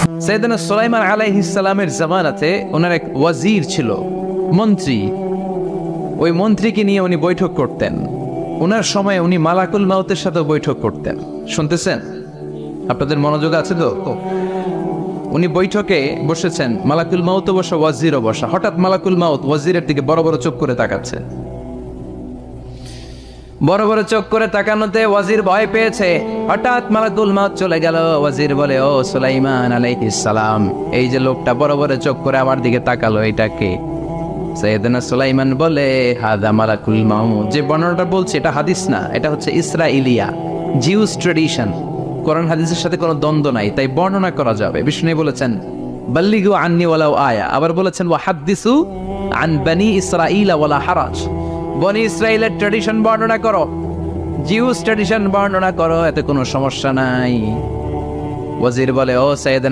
সাইয়েদনা সুলাইমান আলাইহিস সালামের জামানাতে ওনার এক ওয়াজির ছিল, মন্ত্রী। ওই মন্ত্রীকে নিয়ে উনি বৈঠক করতেন। ওনার সময় উনি মালাকুল মাউতের সাথে বৈঠক করতেন। শুনতেছেন? আপনাদের মনোযোগ আছে তো? উনি বৈঠকে বসেছেন, মালাকুল মাউতও বসা, ওয়াজিরও বসা। হঠাৎ মালাকুল মাউত ওয়াজিরের দিকে বড় বড় চোখ করে তাকাচ্ছে। বড় বড় চোখ করে তাকানোতে ওয়াজির ভয় পেয়েছে। হঠাৎ মালাকুল মাউত চলে গেল। ওয়াজির বলে, ও সুলাইমান আলাইহিস সালাম, এই যে লোকটা বড় বড় চোখ করে আমার দিকে তাকালো, এটা কে? সাইয়েদনা সুলাইমান বলে, হাদা মালাকুল মাউত। যে বর্ণনাটা বলছে এটা হাদিস না, এটা হচ্ছে ইসরাইলিয়া, জিউস ট্রেডিশন। কোরআন হাদিসের সাথে কোনো দ্বন্দ্ব নাই, তাই বর্ণনা করা যাবে। বিষ্ণু বলেছেন, বাল্লিগু আন্নি ওয়ালাউ আয়া। আবার বলেছেন, ওয়া হাদ্দিসু আন বানি ইসরাঈল ওয়ালা হারাজ। বনি ইসরাইলের ট্রেডিশন বর্ণনা করো, জিউস ট্রেডিশন বর্ণনা করো, এতে কোনো সমস্যা নাই। ওয়াজির বলে, ও সাইয়েদনা